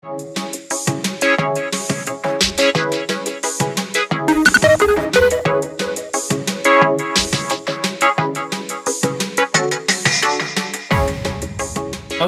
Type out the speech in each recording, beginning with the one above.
How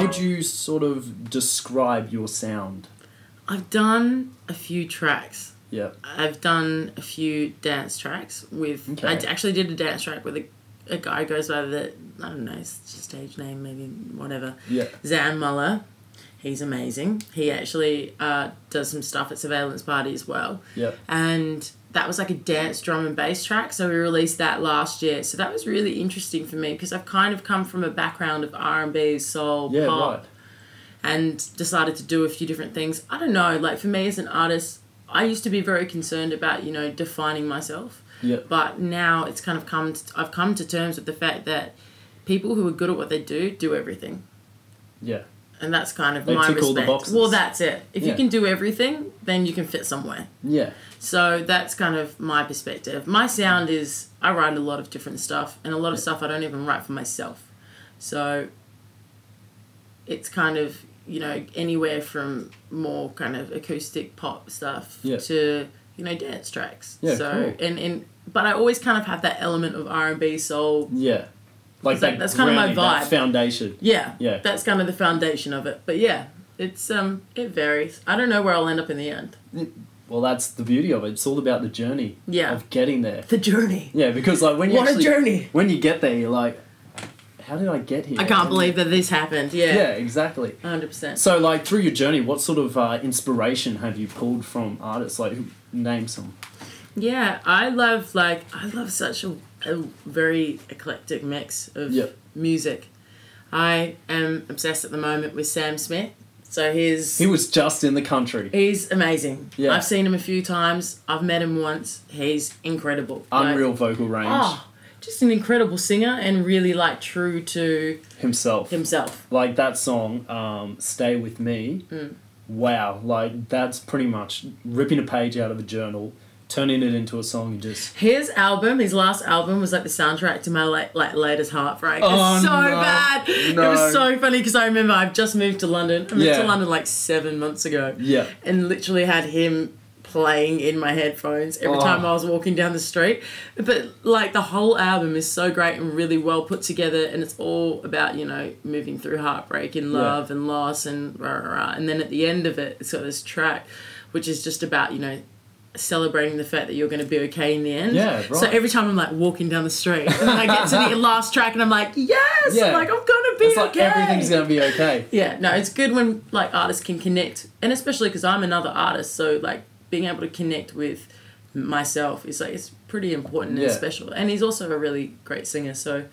would you sort of describe your sound? I've done a few tracks. Yeah. I've done a few dance tracks with... Okay. I actually did a dance track with a guy who goes by the... I don't know, his stage name, maybe, whatever. Yeah. Zan Muller. He's amazing. He actually does some stuff at Surveillance Party as well. Yeah. And that was like a dance, drum and bass track. So we released that last year. So that was really interesting for me because I've kind of come from a background of R&B, soul, pop. Right. And decided to do a few different things. I don't know, like for me as an artist, I used to be very concerned about, you know, defining myself. Yeah. But now it's kind of I've come to terms with the fact that people who are good at what they do everything. Yeah. And that's kind of They my tick respect. all the boxes. Well, that's it. If Yeah. you can do everything, then you can fit somewhere. Yeah. So that's kind of my perspective. My sound is, I write a lot of different stuff, and a lot of stuff I don't even write for myself. So it's kind of, you know, anywhere from more kind of acoustic pop stuff to, you know, dance tracks. Yeah, so cool. but I always kind of have that element of R&B, soul. Yeah. Like that's kind of my that vibe. Foundation. Yeah. Yeah. That's kind of the foundation of it. But yeah, it's it varies. I don't know where I'll end up in the end. Well, that's the beauty of it. It's all about the journey of getting there. The journey. Yeah, because like when you What a journey. When you get there, you're like, how did I get here? I can't believe that this happened. Yeah. Yeah, exactly. 100%. So, like, through your journey, what sort of inspiration have you pulled from artists? Like, name some. Yeah, I love such a very eclectic mix of music. I am obsessed at the moment with Sam Smith. So he was just in the country. He's amazing. Yeah. I've seen him a few times. I've met him once. He's incredible. Unreal vocal range. Oh, just an incredible singer and really like true to himself. Like that song, Stay With Me. Wow, like that's pretty much ripping a page out of a journal, turning it into a song and just... His last album was like the soundtrack to my latest heartbreak. Oh, it's so no. bad. No. It was so funny because I remember I've just moved to London. I moved to London like 7 months ago. Yeah. And literally had him playing in my headphones every time I was walking down the street. But like the whole album is so great and really well put together, and it's all about, you know, moving through heartbreak and love and loss and rah, rah, rah. And then at the end of it, it's got this track which is just about, you know, celebrating the fact that you're going to be okay in the end. Yeah, right. So every time I'm like walking down the street and then I get to the last track and I'm like, yes! Yeah. I'm like, I'm going to be it's okay. Like everything's going to be okay. Yeah, no, it's good when like artists can connect, and especially because I'm another artist, so like being able to connect with myself is like, it's pretty important and special. And he's also a really great singer, so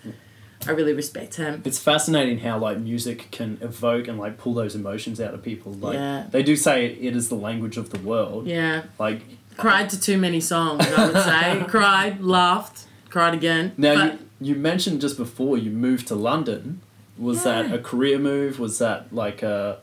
I really respect him. It's fascinating how like music can evoke and like pull those emotions out of people. Like they do say it is the language of the world. Yeah. Like cried to too many songs, I would say. Cried, laughed, cried again. Now you mentioned just before you moved to London. Was that a career move? Was that like I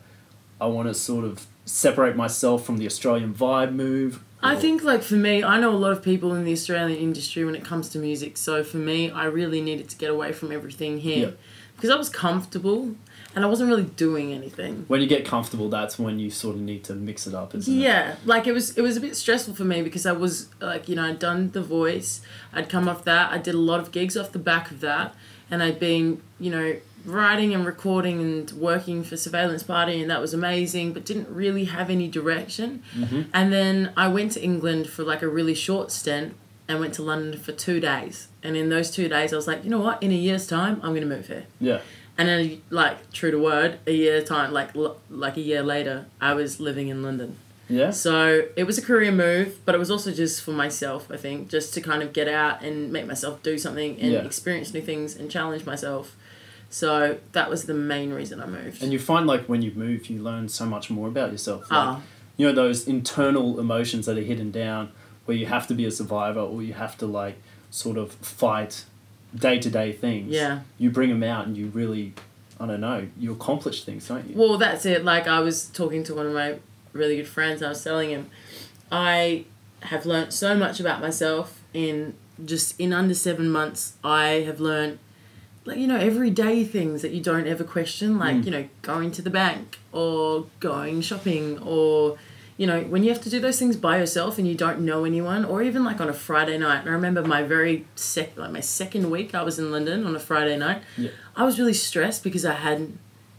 want to sort of separate myself from the Australian vibe move? I think, like, for me, I know a lot of people in the Australian industry when it comes to music, so for me, I really needed to get away from everything here. Because I was comfortable, and I wasn't really doing anything. When you get comfortable, that's when you sort of need to mix it up, isn't it? Yeah, like, it was a bit stressful for me because I was, like, you know, I'd done The Voice, I'd come off that, I did a lot of gigs off the back of that, and I'd been, you know, writing and recording and working for Surveillance Party, and that was amazing, but didn't really have any direction. And then I went to England for like a really short stint and went to London for 2 days. And in those 2 days, I was like, you know what? In a year's time, I'm going to move here. Yeah. And then, like, true to word, a year time, like a year later, I was living in London. Yeah. So it was a career move, but it was also just for myself, I think, just to kind of get out and make myself do something and experience new things and challenge myself. So that was the main reason I moved. And you find, like, when you move, you learn so much more about yourself. Like, you know, those internal emotions that are hidden down where you have to be a survivor or you have to, like, sort of fight day-to-day things. Yeah. You bring them out and you really, I don't know, you accomplish things, don't you? Well, that's it. Like, I was talking to one of my really good friends and I was telling him, I have learnt so much about myself in under 7 months. I have learnt like, you know, everyday things that you don't ever question, like, you know, going to the bank or going shopping, or, you know, when you have to do those things by yourself and you don't know anyone, or even like on a Friday night. And I remember my my second week I was in London on a Friday night. Yeah. I was really stressed because I had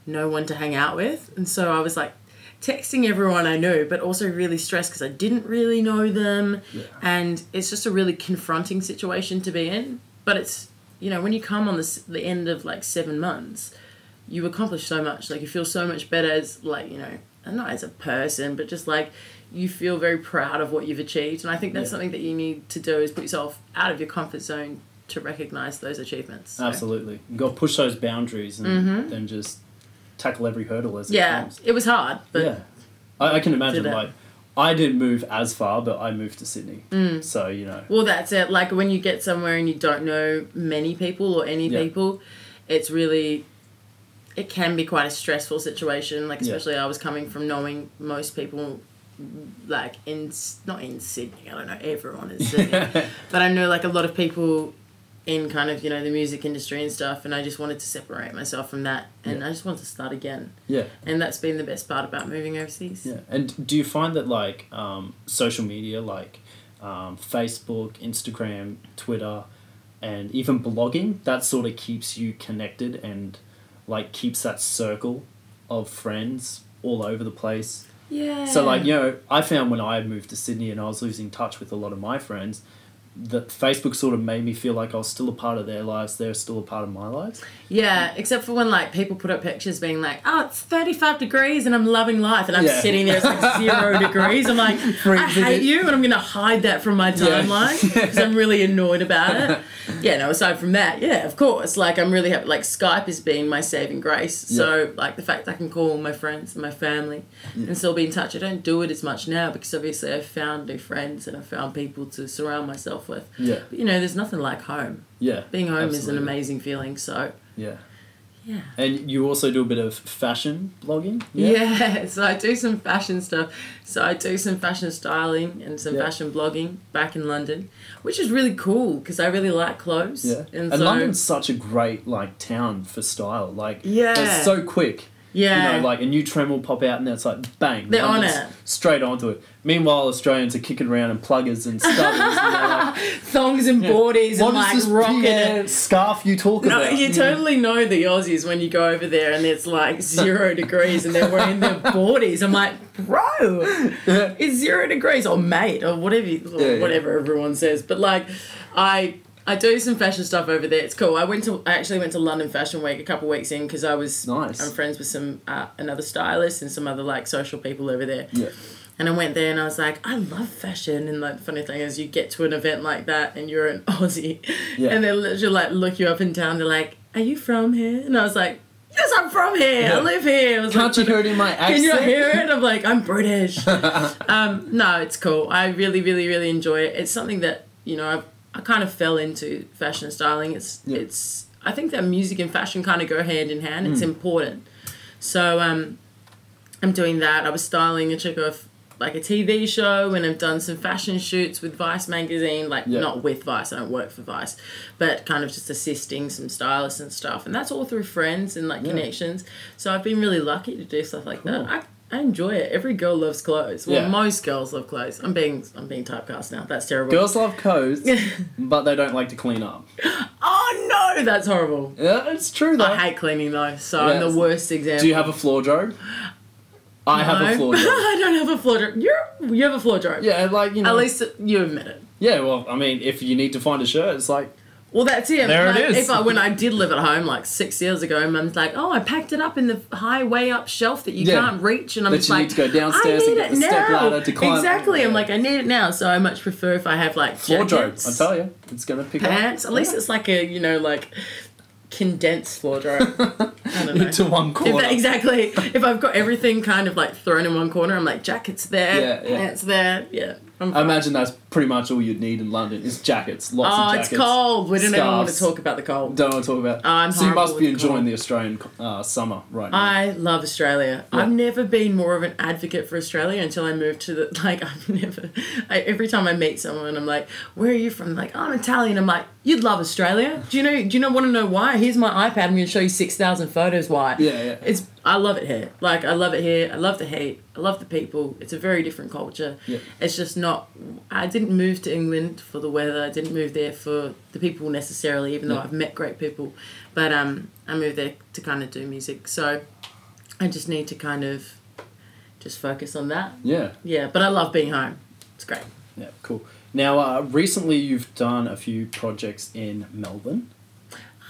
no one to hang out with. And so I was like texting everyone I knew, but also really stressed because I didn't really know them. Yeah. And it's just a really confronting situation to be in. But it's, you know, when you come on the end of like 7 months, you accomplish so much. Like, you feel so much better as, like, you know, not as a person, but just like you feel very proud of what you've achieved. And I think that's something that you need to do, is put yourself out of your comfort zone to recognize those achievements. So. Absolutely. You've got to push those boundaries and then just tackle every hurdle as it comes. It was hard, but yeah, I can imagine. Like, I didn't move as far, but I moved to Sydney. So, you know. Well, that's it. Like, when you get somewhere and you don't know many people or any people, it's really, it can be quite a stressful situation. Like, especially I was coming from knowing most people, like, not in Sydney. I don't know everyone in Sydney. But I know, like, a lot of people in kind of, you know, the music industry and stuff, and I just wanted to separate myself from that, and I just wanted to start again. Yeah. And that's been the best part about moving overseas. Yeah. And do you find that, like, social media, like Facebook, Instagram, Twitter, and even blogging, that sort of keeps you connected and, like, keeps that circle of friends all over the place? Yeah. So, like, you know, I found when I moved to Sydney and I was losing touch with a lot of my friends, that Facebook sort of made me feel like I was still a part of their lives. They're still a part of my lives. Yeah, except for when, like, people put up pictures being like, oh, it's 35 degrees and I'm loving life. And I'm sitting there, it's like 0 degrees. I'm like, I hate you, and I'm going to hide that from my timeline because I'm really annoyed about it. Yeah, no, aside from that, yeah, of course. Like, I'm really happy. Like, Skype has been my saving grace. So, like, the fact that I can call my friends and my family and still be in touch. I don't do it as much now because obviously I've found new friends and I've found people to surround myself with. Yeah. But, you know, there's nothing like home. Yeah. Being home is an amazing feeling, so. Yeah. Yeah. And you also do a bit of fashion blogging? Yeah, so I do some fashion stuff. So I do some fashion styling and some fashion blogging back in London, which is really cool because I really like clothes. Yeah. And so, London's such a great, like, town for style. Like, it's so quick. Yeah. You know, like, a new trend will pop out and it's like, bang. They're on it. Straight onto it. Meanwhile, Australians are kicking around in pluggers and studders. And they're like, thongs and boardies and, like, rocking it. Scarf you talk about? No, you totally know the Aussies when you go over there and it's like 0 degrees and they're wearing their boardies. I'm like, bro, it's 0 degrees, or mate, or whatever, whatever everyone says. But, like, I do some fashion stuff over there. It's cool. I actually went to London Fashion Week a couple of weeks in because I'm friends with some another stylist and some other, like, social people over there. Yeah. And I went there and I was like, I love fashion. And, like, the funny thing is you get to an event like that and you're an Aussie and they literally, like, look you up and down. They're like, are you from here? And I was like, yes, I'm from here. Yeah. I live here. I was Can't you hear it in my accent? Can you hear it? I'm like, I'm British. No, it's cool. I really, really, really enjoy it. It's something that, you know, I kind of fell into fashion styling. It's I think that music and fashion kind of go hand in hand. It's important. So I'm doing that. I was styling a chick of, like, a TV show, and I've done some fashion shoots with Vice magazine, like not with Vice, I don't work for Vice, but kind of just assisting some stylists and stuff. And that's all through friends and, like, connections. So I've been really lucky to do stuff like that. I enjoy it. Every girl loves clothes. Well, most girls love clothes. I'm being typecast now. That's terrible. Girls love clothes, but they don't like to clean up. Oh, no! That's horrible. Yeah, it's true, though. I hate cleaning, though, so I'm the worst example. Do you have a floor drobe? I have a floor drobe. I don't have a floor drobe. You have a floor drobe. Yeah, like, you know. At least you admit it. Yeah, well, I mean, if you need to find a shirt, it's like... Well, that's it. There it is. When I did live at home, like, 6 years ago, Mum's like, oh, I packed it up in the high way up shelf that you can't reach. And I'm just like, you need to go downstairs and get the step ladder to climb. Exactly. I'm like, I need it now. So I much prefer if I have, like, floor jackets. drobe, I tell you. It's going to pick pants. up. At least it's like a, you know, like... condensed floor drobe. I don't know. Into one corner. Exactly. If I've got everything kind of, like, thrown in one corner, I'm like, jacket's there, pants there. Yeah. I imagine that's pretty much all you'd need in London is jackets. Lots of jackets. It's cold. We don't even want to scarves. talk about the cold. Don't want to talk about. I'm so you must horrible be with enjoying cold. the Australian summer right now. I love Australia. Yeah. I've never been more of an advocate for Australia until I moved to the, like, every time I meet someone, I'm like, where are you from? Like, I'm Italian. I'm like, you'd love Australia. Do you want to know why? Here's my iPad. I'm going to show you 6,000 photos why. Yeah. I love it here. Like, I love it here. I love the heat. I love the people. It's a very different culture. Yeah. It's just not... I didn't move to England for the weather. I didn't move there for the people necessarily, even though I've met great people. But I moved there to kind of do music. So I just need to kind of just focus on that. Yeah. Yeah, but I love being home. It's great. Yeah, cool. Now, recently you've done a few projects in Melbourne.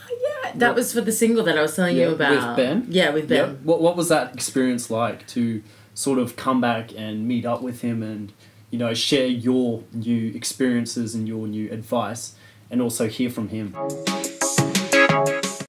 Yeah, that was for the single that I was telling you about. With Ben? Yeah, with Ben. Yeah. What was that experience like to sort of come back and meet up with him and, you know, share your new experiences and your new advice and also hear from him?